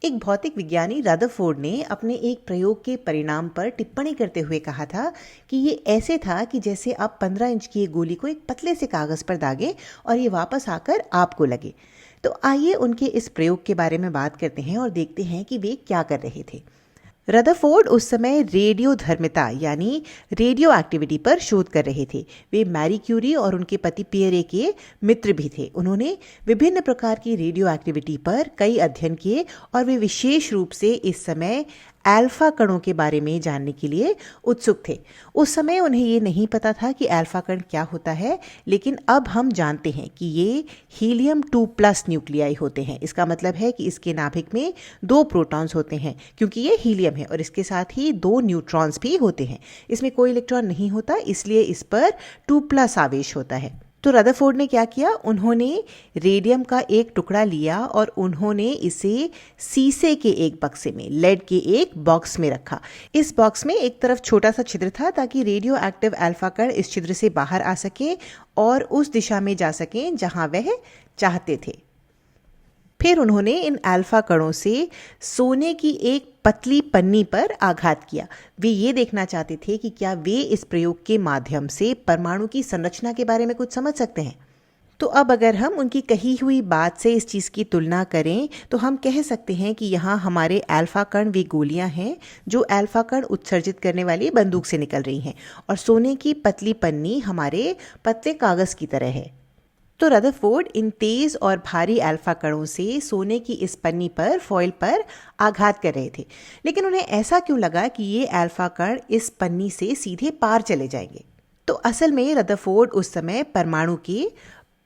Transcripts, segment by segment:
एक भौतिक विज्ञानी रदरफोर्ड ने अपने एक प्रयोग के परिणाम पर टिप्पणी करते हुए कहा था कि ये ऐसे था कि जैसे आप 15 इंच की एक गोली को एक पतले से कागज पर दागे और ये वापस आकर आपको लगे। तो आइए उनके इस प्रयोग के बारे में बात करते हैं और देखते हैं कि वे क्या कर रहे थे। रदरफोर्ड उस समय रेडियोधर्मिता यानी रेडियो एक्टिविटी पर शोध कर रहे थे। वे मैरी क्यूरी और उनके पति पियरे के मित्र भी थे। उन्होंने विभिन्न प्रकार की रेडियो एक्टिविटी पर कई अध्ययन किए और वे विशेष रूप से इस समय अल्फा कणों के बारे में जानने के लिए उत्सुक थे। उस समय उन्हें ये नहीं पता था कि अल्फा कण क्या होता है, लेकिन अब हम जानते हैं कि ये हीलियम 2+ न्यूक्लियाई होते हैं। इसका मतलब है कि इसके नाभिक में 2 प्रोटॉन्स होते हैं क्योंकि ये हीलियम है, और इसके साथ ही 2 न्यूट्रॉन्स भी होते हैं। इसमें कोई इलेक्ट्रॉन नहीं होता, इसलिए इस पर 2+ आवेश होता है। तो रदरफोर्ड ने क्या किया, उन्होंने रेडियम का एक टुकड़ा लिया और उन्होंने इसे शीशे के एक बक्से में, लेड के एक बॉक्स में रखा। इस बॉक्स में एक तरफ छोटा सा छिद्र था ताकि रेडियो एक्टिव अल्फा कण इस छिद्र से बाहर आ सके और उस दिशा में जा सकें जहां वह चाहते थे। फिर उन्होंने इन अल्फा कणों से सोने की एक पतली पन्नी पर आघात किया। वे ये देखना चाहते थे कि क्या वे इस प्रयोग के माध्यम से परमाणु की संरचना के बारे में कुछ समझ सकते हैं। तो अब अगर हम उनकी कही हुई बात से इस चीज़ की तुलना करें तो हम कह सकते हैं कि यहाँ हमारे अल्फा कण वे गोलियां हैं जो अल्फा कण उत्सर्जित करने वाली बंदूक से निकल रही हैं, और सोने की पतली पन्नी हमारे पतले कागज़ की तरह है। तो रदरफोर्ड इन तेज और भारी अल्फा कणों से सोने की इस पन्नी पर, फॉइल पर आघात कर रहे थे, लेकिन उन्हें ऐसा क्यों लगा कि ये अल्फा कण इस पन्नी से सीधे पार चले जाएंगे। तो असल में रदरफोर्ड उस समय परमाणु के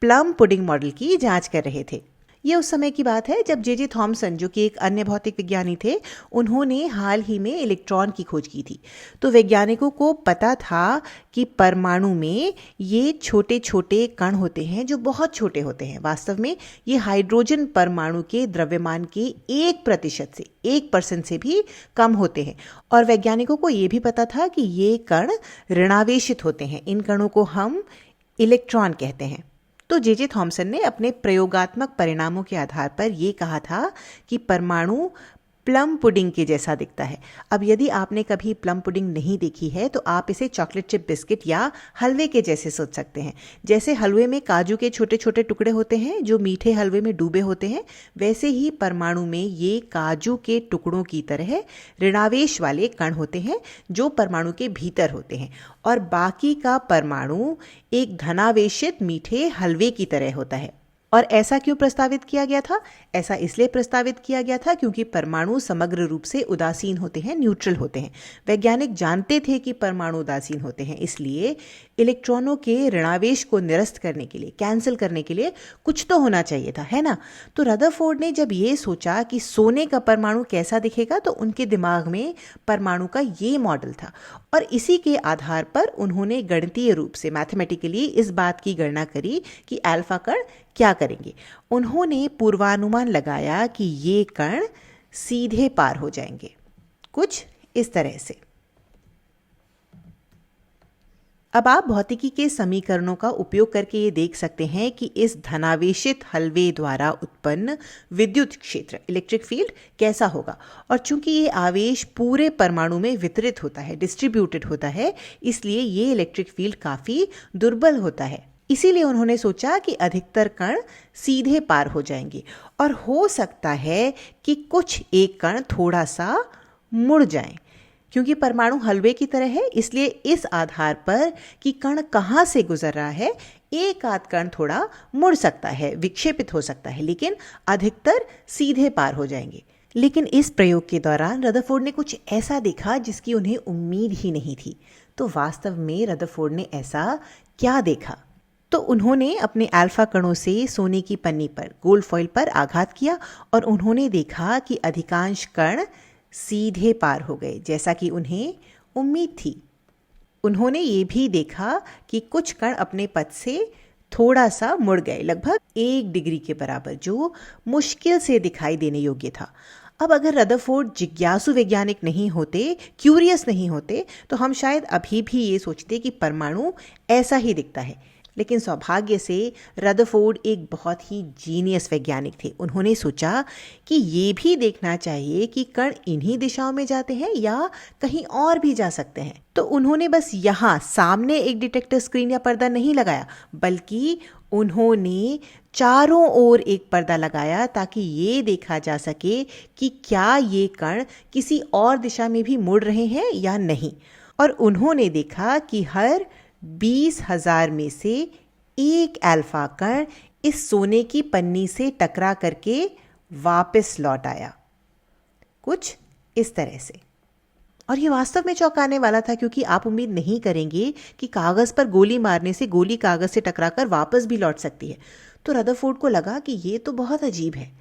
प्लम पुडिंग मॉडल की जांच कर रहे थे। ये उस समय की बात है जब जे थॉमसन, जो कि एक अन्य भौतिक विज्ञानी थे, उन्होंने हाल ही में इलेक्ट्रॉन की खोज की थी। तो वैज्ञानिकों को पता था कि परमाणु में ये छोटे छोटे कण होते हैं जो बहुत छोटे होते हैं। वास्तव में ये हाइड्रोजन परमाणु के द्रव्यमान के 1% से भी कम होते हैं। और वैज्ञानिकों को ये भी पता था कि ये कण ऋणावेशित होते हैं। इन कणों को हम इलेक्ट्रॉन कहते हैं। तो जे थॉमसन ने अपने प्रयोगात्मक परिणामों के आधार पर यह कहा था कि परमाणु प्लम पुडिंग के जैसा दिखता है। अब यदि आपने कभी प्लम पुडिंग नहीं देखी है तो आप इसे चॉकलेट चिप बिस्किट या हलवे के जैसे सोच सकते हैं। जैसे हलवे में काजू के छोटे छोटे टुकड़े होते हैं जो मीठे हलवे में डूबे होते हैं, वैसे ही परमाणु में ये काजू के टुकड़ों की तरह ऋणावेश वाले कण होते हैं जो परमाणु के भीतर होते हैं, और बाकी का परमाणु एक धनावेशित मीठे हलवे की तरह होता है। और ऐसा क्यों प्रस्तावित किया गया था? ऐसा इसलिए प्रस्तावित किया गया था क्योंकि परमाणु समग्र रूप से उदासीन होते हैं, न्यूट्रल होते हैं। वैज्ञानिक जानते थे कि परमाणु उदासीन होते हैं, इसलिए इलेक्ट्रॉनों के ऋणावेश को निरस्त करने के लिए, कैंसिल करने के लिए कुछ तो होना चाहिए था, है ना? तो रदरफोर्ड ने जब ये सोचा कि सोने का परमाणु कैसा दिखेगा, तो उनके दिमाग में परमाणु का ये मॉडल था, और इसी के आधार पर उन्होंने गणितीय रूप से, मैथमेटिकली, इस बात की गणना करी कि अल्फा कण क्या करेंगे। उन्होंने पूर्वानुमान लगाया कि ये कण सीधे पार हो जाएंगे, कुछ इस तरह से। अब आप भौतिकी के समीकरणों का उपयोग करके ये देख सकते हैं कि इस धनावेशित हलवे द्वारा उत्पन्न विद्युत क्षेत्र, इलेक्ट्रिक फील्ड, कैसा होगा। और चूंकि ये आवेश पूरे परमाणु में वितरित होता है, डिस्ट्रीब्यूटेड होता है, इसलिए ये इलेक्ट्रिक फील्ड काफी दुर्बल होता है। इसीलिए उन्होंने सोचा कि अधिकतर कण सीधे पार हो जाएंगे, और हो सकता है कि कुछ एक कण थोड़ा सा मुड़ जाएं। क्योंकि परमाणु हलवे की तरह है, इसलिए इस आधार पर कि कण कहाँ से गुजर रहा है, एक आध कण थोड़ा मुड़ सकता है, विक्षेपित हो सकता है, लेकिन अधिकतर सीधे पार हो जाएंगे। लेकिन इस प्रयोग के दौरान रदरफोर्ड ने कुछ ऐसा देखा जिसकी उन्हें उम्मीद ही नहीं थी। तो वास्तव में रदरफोर्ड ने ऐसा क्या देखा? तो उन्होंने अपने अल्फा कणों से सोने की पन्नी पर, गोल्ड फॉइल पर आघात किया, और उन्होंने देखा कि अधिकांश कण सीधे पार हो गए, जैसा कि उन्हें उम्मीद थी। उन्होंने ये भी देखा कि कुछ कण अपने पथ से थोड़ा सा मुड़ गए, लगभग 1 डिग्री के बराबर, जो मुश्किल से दिखाई देने योग्य था। अब अगर रदरफोर्ड जिज्ञासु वैज्ञानिक नहीं होते, क्यूरियस नहीं होते, तो हम शायद अभी भी ये सोचते कि परमाणु ऐसा ही दिखता है। लेकिन सौभाग्य से रदरफोर्ड एक बहुत ही जीनियस वैज्ञानिक थे। उन्होंने सोचा कि ये भी देखना चाहिए कि कण इन्हीं दिशाओं में जाते हैं या कहीं और भी जा सकते हैं। तो उन्होंने बस यहाँ सामने एक डिटेक्टर स्क्रीन या पर्दा नहीं लगाया, बल्कि उन्होंने चारों ओर एक पर्दा लगाया ताकि ये देखा जा सके कि क्या ये कण किसी और दिशा में भी मुड़ रहे हैं या नहीं। और उन्होंने देखा कि हर 20,000 में से एक अल्फा कण इस सोने की पन्नी से टकरा करके वापस लौट आया, कुछ इस तरह से। और ये वास्तव में चौंकाने वाला था, क्योंकि आप उम्मीद नहीं करेंगे कि कागज़ पर गोली मारने से गोली कागज़ से टकराकर वापस भी लौट सकती है। तो रदरफोर्ड को लगा कि ये तो बहुत अजीब है।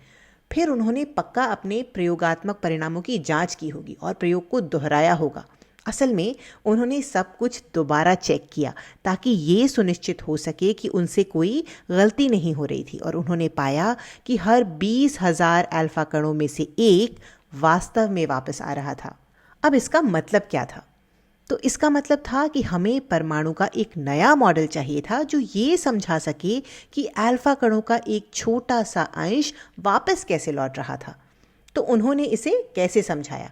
फिर उन्होंने पक्का अपने प्रयोगात्मक परिणामों की जांच की होगी और प्रयोग को दोहराया होगा। असल में उन्होंने सब कुछ दोबारा चेक किया ताकि ये सुनिश्चित हो सके कि उनसे कोई गलती नहीं हो रही थी, और उन्होंने पाया कि हर 20,000 अल्फा कणों में से एक वास्तव में वापस आ रहा था। अब इसका मतलब क्या था? तो इसका मतलब था कि हमें परमाणु का एक नया मॉडल चाहिए था जो ये समझा सके कि अल्फा कणों का एक छोटा सा अंश वापस कैसे लौट रहा था। तो उन्होंने इसे कैसे समझाया?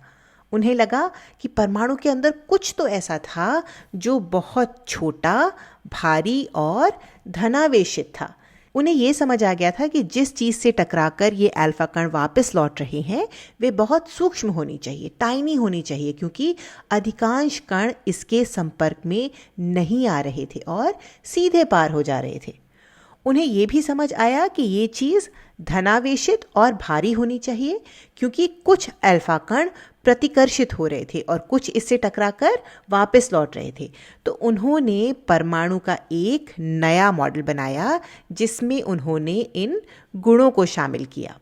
उन्हें लगा कि परमाणु के अंदर कुछ तो ऐसा था जो बहुत छोटा, भारी और धनावेशित था। उन्हें ये समझ आ गया था कि जिस चीज़ से टकराकर ये अल्फा कण वापस लौट रहे हैं वे बहुत सूक्ष्म होनी चाहिए, टाइनी होनी चाहिए, क्योंकि अधिकांश कण इसके संपर्क में नहीं आ रहे थे और सीधे पार हो जा रहे थे। उन्हें ये भी समझ आया कि ये चीज़ धनावेशित और भारी होनी चाहिए, क्योंकि कुछ अल्फा कण प्रतिकर्षित हो रहे थे और कुछ इससे टकराकर वापस लौट रहे थे। तो उन्होंने परमाणु का एक नया मॉडल बनाया जिसमें उन्होंने इन गुणों को शामिल किया।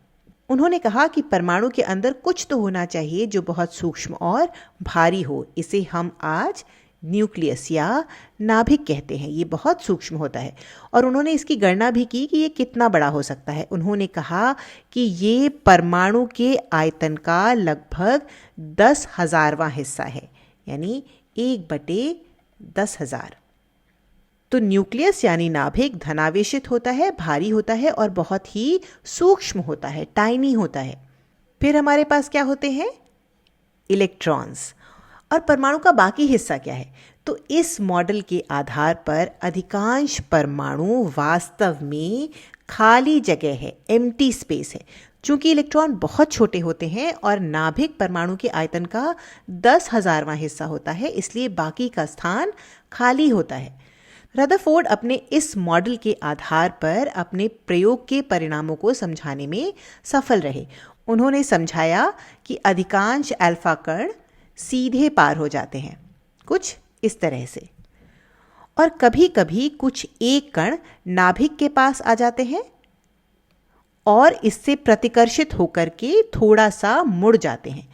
उन्होंने कहा कि परमाणु के अंदर कुछ तो होना चाहिए जो बहुत सूक्ष्म और भारी हो। इसे हम आज न्यूक्लियस या नाभिक कहते हैं। ये बहुत सूक्ष्म होता है और उन्होंने इसकी गणना भी की कि ये कितना बड़ा हो सकता है। उन्होंने कहा कि ये परमाणु के आयतन का लगभग 10,000वां हिस्सा है, यानी 1/10,000। तो न्यूक्लियस यानी नाभिक धनावेशित होता है, भारी होता है और बहुत ही सूक्ष्म होता है, टाइनी होता है। फिर हमारे पास क्या होते हैं? इलेक्ट्रॉन्स। और परमाणु का बाकी हिस्सा क्या है? तो इस मॉडल के आधार पर अधिकांश परमाणु वास्तव में खाली जगह है, एम्प्टी स्पेस है। चूंकि इलेक्ट्रॉन बहुत छोटे होते हैं और नाभिक परमाणु के आयतन का 10,000वां हिस्सा होता है, इसलिए बाकी का स्थान खाली होता है। रदरफोर्ड अपने इस मॉडल के आधार पर अपने प्रयोग के परिणामों को समझाने में सफल रहे। उन्होंने समझाया कि अधिकांश अल्फा कण सीधे पार हो जाते हैं, कुछ इस तरह से, और कभी कभी कुछ एक कण नाभिक के पास आ जाते हैं और इससे प्रतिकर्षित होकर के थोड़ा सा मुड़ जाते हैं,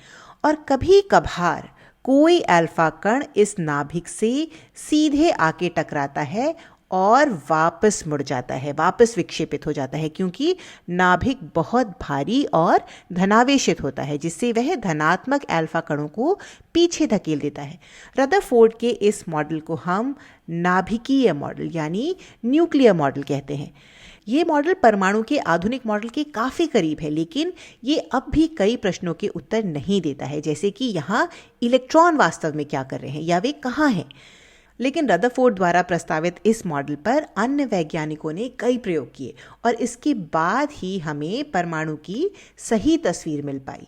और कभी कभार कोई अल्फा कण इस नाभिक से सीधे आके टकराता है और वापस मुड़ जाता है, वापस विक्षेपित हो जाता है, क्योंकि नाभिक बहुत भारी और धनावेशित होता है, जिससे वह धनात्मक अल्फा कणों को पीछे धकेल देता है। रदरफोर्ड के इस मॉडल को हम नाभिकीय मॉडल यानी न्यूक्लियर मॉडल कहते हैं। ये मॉडल परमाणु के आधुनिक मॉडल के काफ़ी करीब है, लेकिन ये अब भी कई प्रश्नों के उत्तर नहीं देता है, जैसे कि यहाँ इलेक्ट्रॉन वास्तव में क्या कर रहे हैं या वे कहाँ हैं। लेकिन रदरफोर्ड द्वारा प्रस्तावित इस मॉडल पर अन्य वैज्ञानिकों ने कई प्रयोग किए और इसके बाद ही हमें परमाणु की सही तस्वीर मिल पाई।